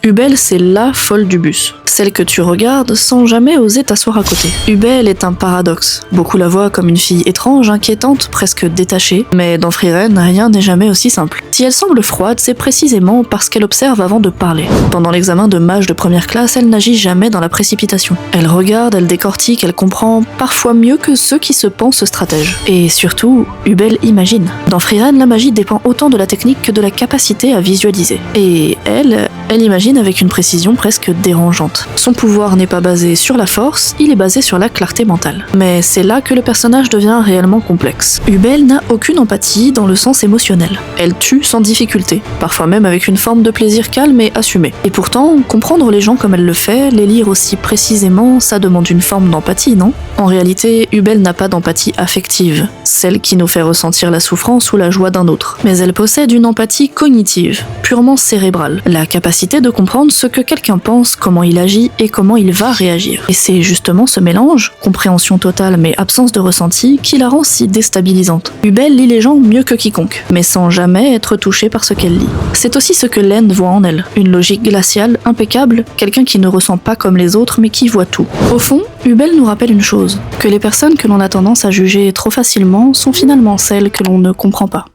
Hubel, c'est la folle du bus. Celle que tu regardes sans jamais oser t'asseoir à côté. Hubel est un paradoxe. Beaucoup la voient comme une fille étrange, inquiétante, presque détachée. Mais dans Frieren, rien n'est jamais aussi simple. Si elle semble froide, c'est précisément parce qu'elle observe avant de parler. Pendant l'examen de mage de première classe, elle n'agit jamais dans la précipitation. Elle regarde, elle décortique, elle comprend parfois mieux que ceux qui se pensent stratèges. Et surtout, Hubel imagine. Dans Frieren, la magie dépend autant de la technique que de la capacité à visualiser. Et elle imagine avec une précision presque dérangeante. Son pouvoir n'est pas basé sur la force, il est basé sur la clarté mentale. Mais c'est là que le personnage devient réellement complexe. Hubel n'a aucune empathie dans le sens émotionnel. Elle tue sans difficulté, parfois même avec une forme de plaisir calme et assumé. Et pourtant, comprendre les gens comme elle le fait, les lire aussi précisément, ça demande une forme d'empathie, non? En réalité, Hubel n'a pas d'empathie affective, celle qui nous fait ressentir la souffrance ou la joie d'un autre. Mais elle possède une empathie cognitive, purement cérébrale, la capacité de comprendre ce que quelqu'un pense, comment il agit et comment il va réagir. Et c'est justement ce mélange, compréhension totale mais absence de ressenti, qui la rend si déstabilisante. Hubel lit les gens mieux que quiconque, mais sans jamais être touchée par ce qu'elle lit. C'est aussi ce que Lend voit en elle, une logique glaciale, impeccable, quelqu'un qui ne ressent pas comme les autres mais qui voit tout. Au fond, Hubel nous rappelle une chose, que les personnes que l'on a tendance à juger trop facilement sont finalement celles que l'on ne comprend pas.